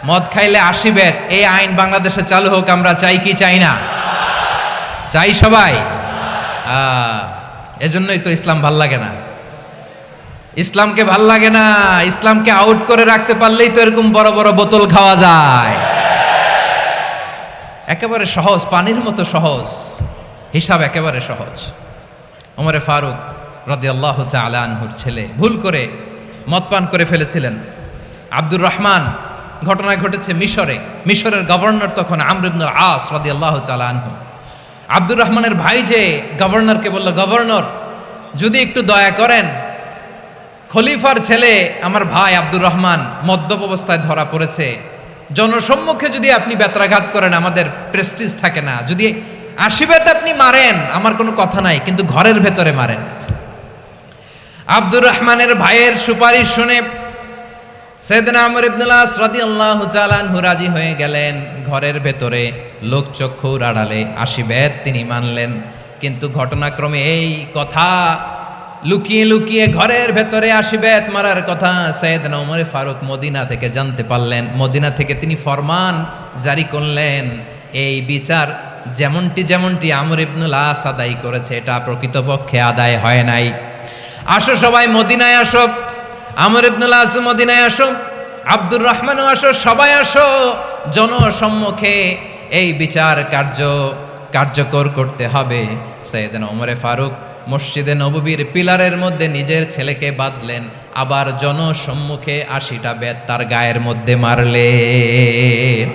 মদ খাইলে 80 বেত, এই আইন বাংলাদেশে চালু হোক, আমরা চাই কি চাই না? চাই সবাই। এজন্যই তো ইসলাম ভাল লাগে না। ইসলামকে ভাল লাগে না, ইসলামকে আউট করে রাখতে পারলেই তো এরকম বড় বড় বোতল খাওয়া যায়। একেবারে সহজ, পানির মতো সহজ, হিসাব একেবারে সহজ। ওমরে ফারুক রাদিয়াল্লাহু তাআলা আনহুর ছেলে ভুল করে মদ পান করে ফেলেছিলেন। আব্দুর রহমান, ঘটনা ঘটেছে মিশরে। মিশরের গভর্নর তখন আমর ইবনুল আস রাদিয়াল্লাহু তাআলা আনহু। আব্দুর রহমানের ভাই যে গভর্নরকে বলল, গভর্নর যদি একটু দয়া করেন, খলিফার ছেলে আমার ভাই আব্দুর রহমান মদ্যপ অবস্থায় ধরা পড়েছে, জনসম্মুখে যদি আপনি বেত্রাঘাত করেন আমাদের প্রেস্টিজ থাকে না, যদি 80 বেত আপনি মারেন আমার কোনো কথা নাই, কিন্তু ঘরের ভেতরে মারেন। আব্দুর রহমানের ভাইয়ের সুপারিশ শুনে সাইয়েদনা আমর ইবনুল আস রাদিয়াল্লাহু তাআলা আনহু রাজি হয়ে গেলেন। ঘরের ভেতরে লোকচক্ষুর আড়ালে 80 বেত তিনি মানলেন। কিন্তু ঘটনাক্রমে এই কথা লুকিয়ে লুকিয়ে ঘরের ভেতরে 80 বেত মারার কথা সাইয়েদনা ওমর ফারুক মদিনা থেকে জানতে পারলেন। মদিনা থেকে তিনি ফরমান জারি করলেন, এই বিচার যেমনটি আমর ইবনুল আস আদায় করেছে এটা প্রকৃতপক্ষে আদায় হয় নাই। আসো সবাই মদিনায় আসো, আমর ইবনুল আস মদিনায় আসো, আব্দুর রহমানও আসো, সবাই আসো, জনসম্মুখে এই বিচার কার্যকর করতে হবে। সাইয়েদনা ওমর ফারুক মসজিদে নববীর পিলারের মধ্যে নিজের ছেলেকে বাঁধলেন, আবার জনসম্মুখে 80টা বেত তার গায়ের মধ্যে মারলেন।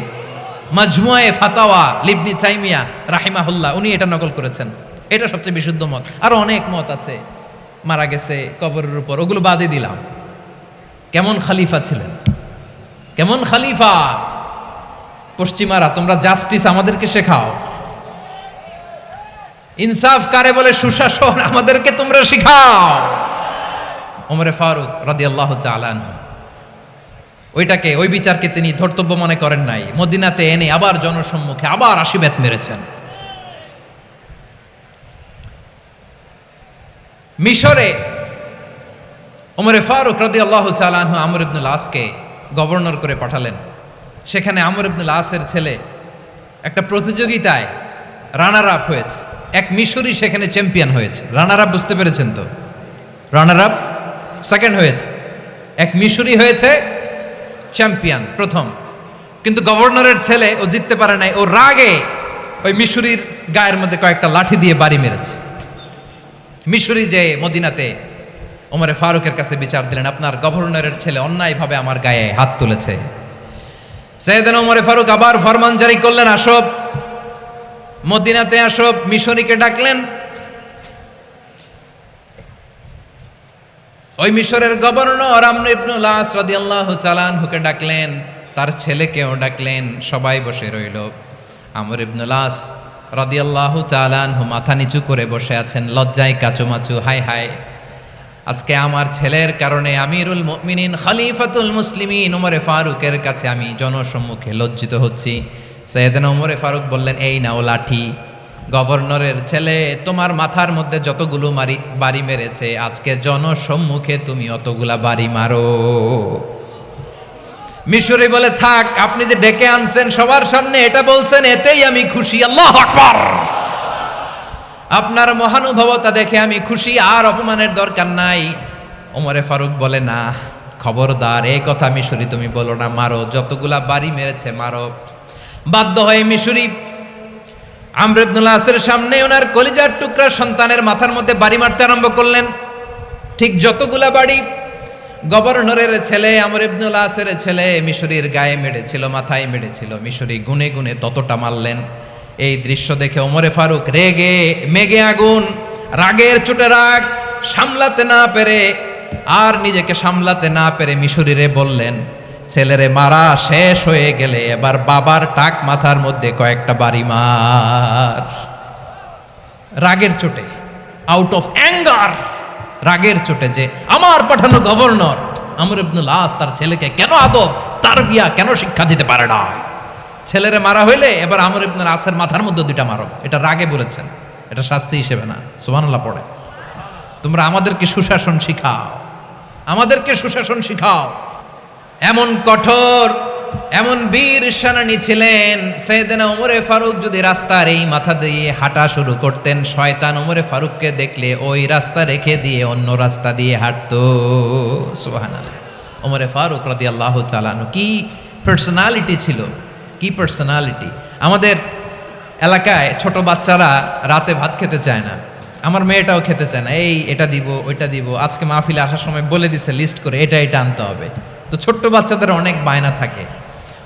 মাজমুয়ে ফাতাওয়া ইবনে তাইমিয়া রাহিমাহুল্লাহ উনি এটা নকল করেছেন। এটা সবচেয়ে বিশুদ্ধ মত, আরো অনেক মত আছে। মারা গেছে কবরের উপর, ওগুলো বাদই দিলাম। কেমন খলিফা ছিলেন, কেমন খলিফা! পশ্চিমারা তোমরা জাস্টিস আমাদেরকে শেখাও, ইনসাফ কারে বলে সুশাসন আমাদেরকে তোমরা শেখাও। ওমরে ফারুক রাদিয়াল্লাহু তাআলা আনহু ওই বিচারকে তিনি ধর্তব্য মনে করেন নাই। মদিনাতে এনে আবার জনসম্মুখে আবার 80 বেত মেরেছেন। মিশরে ওমরে ফারুক রাদিয়াল্লাহু তাআলা আনহু আমর ইবনুল আসকে গভর্নর করে পাঠালেন। সেখানে আমর ইবনুল আসের ছেলে একটা প্রতিযোগিতায় রানার আপ হয়েছে। এক মিশরি সেখানে চ্যাম্পিয়ন হয়েছে। রানার আপ বুঝতে পেরেছেন তো? রানার আপ সেকেন্ড হয়েছে, এক মিশরি হয়েছে চ্যাম্পিয়ন প্রথম। কিন্তু গভর্নরের ছেলে ও জিততে পারে নাই, ও রাগে ওই মিশরির গায়ের মধ্যে কয়েকটা লাঠি দিয়ে বাড়ি মেরেছে। মিশরি যে মদিনাতে ওমরে ফারুকের কাছে বিচার দিলেন, আপনার গভর্নরের ছেলে অন্যায়ভাবে আমার গায়ে হাত তুলেছে। সাইয়েদনা ওমরে ফারুক আবার ফরমান জারি করলেন, আসো মদিনাতে আসো। মিশরীকে ডাকলেন। ওই মিশরের গভর্নর আমর ইবনুল আস রাদিয়াল্লাহু তাআলা আনহুকে ডাকলেন, তার ছেলেকেও ডাকলেন, সবাই বসে রইল। আমর ইবনুল আস রাদিয়াল্লাহু তাআলা আনহু মাথা নিচু করে বসে আছেন, লজ্জায় কাচুমাচু। হায় হায়, আজকে আমার ছেলের কারণে আমিরুল মুমিনিন খলিফাতুল মুসলিমিন ওমরে ফারুকের কাছে আমি জনসম্মুখে লজ্জিত হচ্ছি। সাইয়েদনা ওমরে ফারুক বললেন, এই নাও লাঠি, গভর্নরের ছেলে তোমার মাথার মধ্যে যতগুলো বাড়ি মেরেছে আজকে জনসম্মুখে তুমি অতগুলা বাড়ি মারো। মিশরি বলে, থাক, আপনি যে ডেকে আনছেন সবার সামনে এটা বলছেন, এতেই আমি খুশি। আল্লাহু আকবার! আপনার মহানুভবতা দেখে আমি খুশি, আর অপমানের দরকার নাই। ওমরে ফারুক বলে, না, খবরদার, এই কথা মিশরি তুমি বলো না, মারো, যতগুলা বাড়ি মেরেছে মারো। বাধ্য হয়ে মিশরি আমর ইবনুল আসের সামনে ওনার কলিজার টুকরা সন্তানের মাথার মধ্যে বাড়ি মারতে আরম্ভ করলেন। ঠিক যতগুলা বাড়ি গভর্নরের ছেলে আমর ইবনুল আসের ছেলে মিশরির গায়ে মেরেছিল, মাথায় মেরেছিল, মিশরি গুনে গুনে ততটা মারলেন। এই দৃশ্য দেখে ওমরে ফারুক রেগে মেগে আগুন, রাগের চোটে রাগ সামলাতে না পেরে আর নিজেকে সামলাতে না পেরে মিশরিরে বললেন, ছেলেরে মারা শেষ হয়ে গেলে এবার বাবার টাক মাথার মধ্যে কয়েকটা বাড়ি মার। রাগের চোটে, আউট অফ অ্যাঙ্গার, রাগের চোটে যে আমার পাঠানো গভর্নর আমর ইবনুল আস তার ছেলেকে কেন আদব তারবিয়া কেন শিক্ষা দিতে পারে না। ছেলেরে মারা হইলে এবার আমর ইবনুল আসের মাথার মধ্যে দুইটা মারো। এটা রাগে বলেছেন, এটা শাস্তি হিসেবে না। সুবহানাল্লাহ পড়ে। তোমরা আমাদেরকে সুশাসন শিখাও, আমাদেরকে সুশাসন শিখাও। এমন কঠোর এমন বীর সেনানী ছিলেন, সাইয়েদনা ওমরে ফারুক যদি রাস্তার এই মাথা দিয়ে হাঁটা শুরু করতেন, শয়তান ওমরে ফারুককে দেখলে ওই রাস্তা রেখে দিয়ে অন্য রাস্তা দিয়ে হাঁটতো। সুবহানাল্লাহ। ওমরে ফারুক রাদিয়াল্লাহু তাআলা আনহু কি পার্সোনালিটি ছিল, কি পার্সোনালিটি। আমাদের এলাকায় ছোট বাচ্চারা রাতে ভাত খেতে চায় না, আমার মেয়েটাও খেতে চায় না, এই এটা দিব ওইটা দিব, আজকে মাহফিলে আসার সময় বলে দিছে লিস্ট করে এটা এটা আনতে হবে। তো ছোট্ট বাচ্চাদের অনেক বায়না থাকে,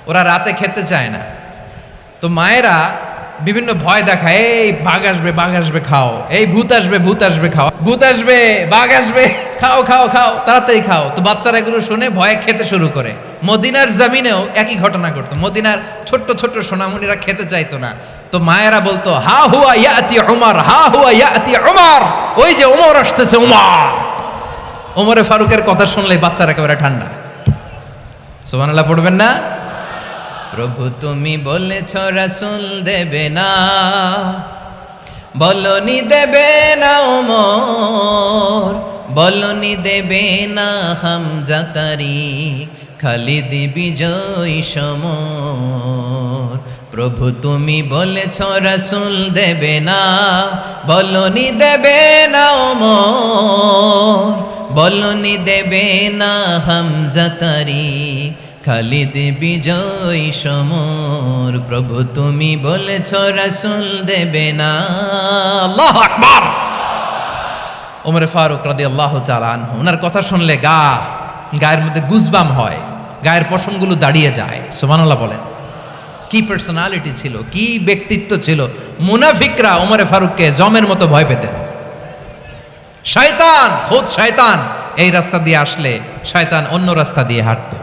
ওরা রাতে খেতে চায় না। তো মায়েরা বিভিন্ন ভয় দেখায়, এই বাঘ আসবে খাও, এই ভূত আসবে খাও, ভূত আসবে বাঘ আসবে খাও খাও খাও তাড়াতাড়ি খাও। তো বাচ্চারা এগুলো শুনে ভয়ে খেতে শুরু করে। মদিনার জমিনেও একই ঘটনা করতো, মদিনার ছোট্ট ছোট্ট সোনামণিরা খেতে চাইতো না। তো মায়েরা বলতো হা হুয়া ইয়াতি উমর, হা হুয়া ইয়াতি উমর, ওই যে ওমর আসতেছে উমর। ওমরে ফারুকের কথা শুনলে বাচ্চারা একেবারে ঠান্ডা। সুবহানাল্লাহ পড়বেন না? প্রভু তুমি বলেছ রাসূল দেবে না, বলনি দেবে না ওমর, বলনি দেবে না হামজা তারিক, খালিদ বিজয় সমর। প্রভু তুমি বলেছ রাসূল দেবে না, বলনি দেবে না ওমর, বলনি দেবে না হামজা তারিক, খালিদ বিজয় সমর। প্রভু তুমি বলেছ রাসূল দেবে না। আল্লাহু আকবার। ওমরে ফারুক রাদিয়াল্লাহু তাআলা আনহু, ওনার কথা শুনলে গায়ের মধ্যে গুজবাম হয়, গায়ের পশমগুলো দাঁড়িয়ে যায়। সুবহানাল্লাহ বলেন। কি পার্সোনালিটি ছিল, কি ব্যক্তিত্ব ছিল। মুনাফিকরা ওমরে ফারুককে জমের মতো ভয় পেতেন। শয়তান, খোদ শয়তান এই রাস্তা দিয়ে আসলে শয়তান অন্য রাস্তা দিয়ে হাঁটতো।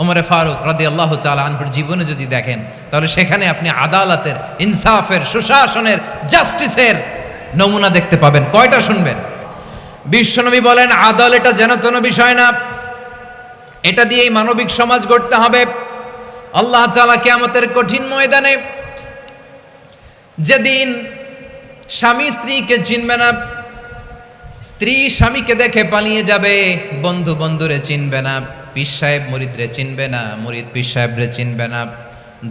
ওমরে ফারুক রাদিয়াল্লাহু তাআলা আনহুর জীবনে যদি দেখেন, তাহলে সেখানে আপনি আদালতের, ইনসাফের, সুশাসনের, জাস্টিসের নমুনা দেখতে পাবেন। কয়টা শুনবেন? বিশ্বনবী বলেন আদালত এটা যেন তেন বিষয় না, এটা দিয়েই মানবিক সমাজ গড়তে হবে। আল্লাহ তাআলা কিয়ামতের কঠিন ময়দানে, যেদিন স্বামী স্ত্রীকে চিনবে না, স্ত্রী স্বামীকে দেখে পালিয়ে যাবে, বন্ধু বন্ধুরে চিনবে না, পীর সাহেব মুরিদরে চিনবে না, মুরিদ পীর সাহেবরে চিনবে না,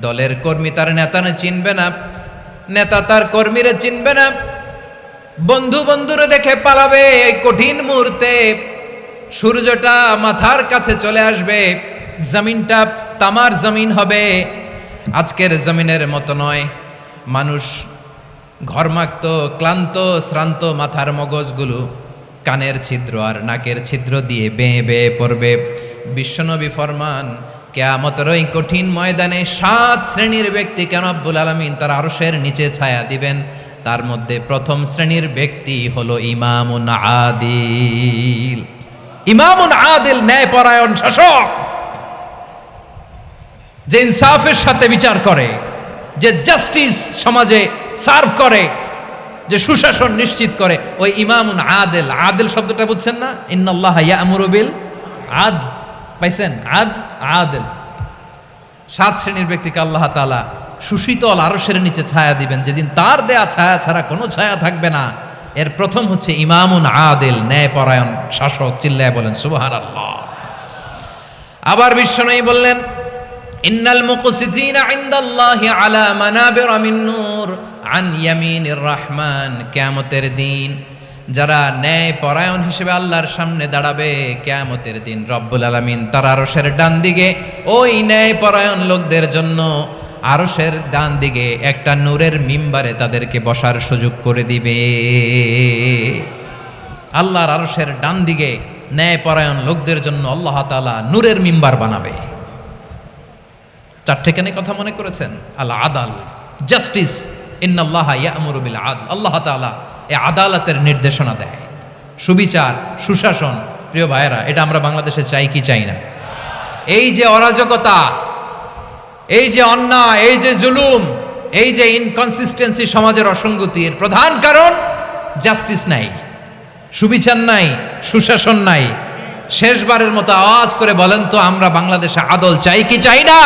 দলের কর্মী তার নেতারে চিনবে না, নেতা তার কর্মীরে চিনবে না, বন্ধু বন্ধুরে দেখে পালাবে। এই কঠিন মুহূর্তে সূর্যটা মাথার কাছে চলে আসবে, জমিনটা তামার জমিন হবে। আজকের জমিনের মতো নয়, মানুষ ঘর্মাক্ত, ক্লান্ত, শ্রান্ত মাথার মগজগুলো কানের ছিদ্র আর নাকের ছিদ্র দিয়ে বেয়ে বেয়ে পড়বে। বিশ্বনবী ফরমান কিয়ামতের ওই কঠিন ময়দানে 7 শ্রেণীর ব্যক্তিকে রব্বুল আলামিন তার আরশের নিচে ছায়া দিবেন। তার মধ্যে প্রথম শ্রেণীর ব্যক্তি হলো ইমামুন আদিল। ইমামুন আদিল, ন্যায়পরায়ণ শাসক, যে ইনসাফের সাথে বিচার করে, যে জাস্টিস সমাজে সার্ভ করে, যে সুশাসন নিশ্চিত করে, ওই ইমামুন আদিল। আদিল শব্দটা বুঝছেন না? ইন্নাল্লাহা ইয়া'মুরু বিল আদল, পাইছেন? আদিল। 7 শ্রেণীর ব্যক্তিকে আল্লাহ তাআলা সুশীতল আরশের নিচে ছায়া দিবেন, যেদিন তার দেয়া ছায়া ছাড়া কোনো ছায়া থাকবে না। এর প্রথম হচ্ছে ইমামুন আদিল, ন্যায়পরায়ণ শাসক। চিল্লায় বলেন সুবহানাল্লাহ। আবার বিশ্বনবী বললেন ইন্নাল মুকসিতিনা ইনদাল্লাহি আলা মানাবিরা মিন নূর আন ইয়ামিনির রহমান। কিয়ামতের দিন যারা ন্যায় পরায়ণ হিসেবে আল্লাহর সামনে দাঁড়াবে, কিয়ামতের দিন রব্বুল আলামিন তার আরশের ডান দিকে ওই ন্যায় পরায়ণ লোকদের জন্য আরশের ডান দিকে একটা নূরের মিম্বারে তাদেরকে বসার সুযোগ করে দিবে। আল্লাহর আরশের ডান দিকে ন্যায় পরায়ণ লোকদের জন্য আল্লাহ তাআলা নূরের মিম্বার বানাবে। 4টেখানে কথা মনে করেছেন? আল আদাল, জাস্টিস। ইন্নাল্লাহা ইয়া'মুরু বিল আদল। আল্লাহ তাআলা এই আদালতের নির্দেশনা দেয়, সুবিচার, সুশাসন। প্রিয় ভাইয়েরা, এটা আমরা বাংলাদেশে চাই কি চাই না? এই যে অরাজকতা, এই যে অন্যায়, এই যে জুলুম, এই যে ইনকনসিস্টেন্সি, সমাজের অসঙ্গতি, এর প্রধান কারণ জাস্টিস নাই, সুবিচার নাই, সুশাসন নাই। শেষবারের মতো আওয়াজ করে বলেন তো, আমরা বাংলাদেশে আদল চাই কি চাই না?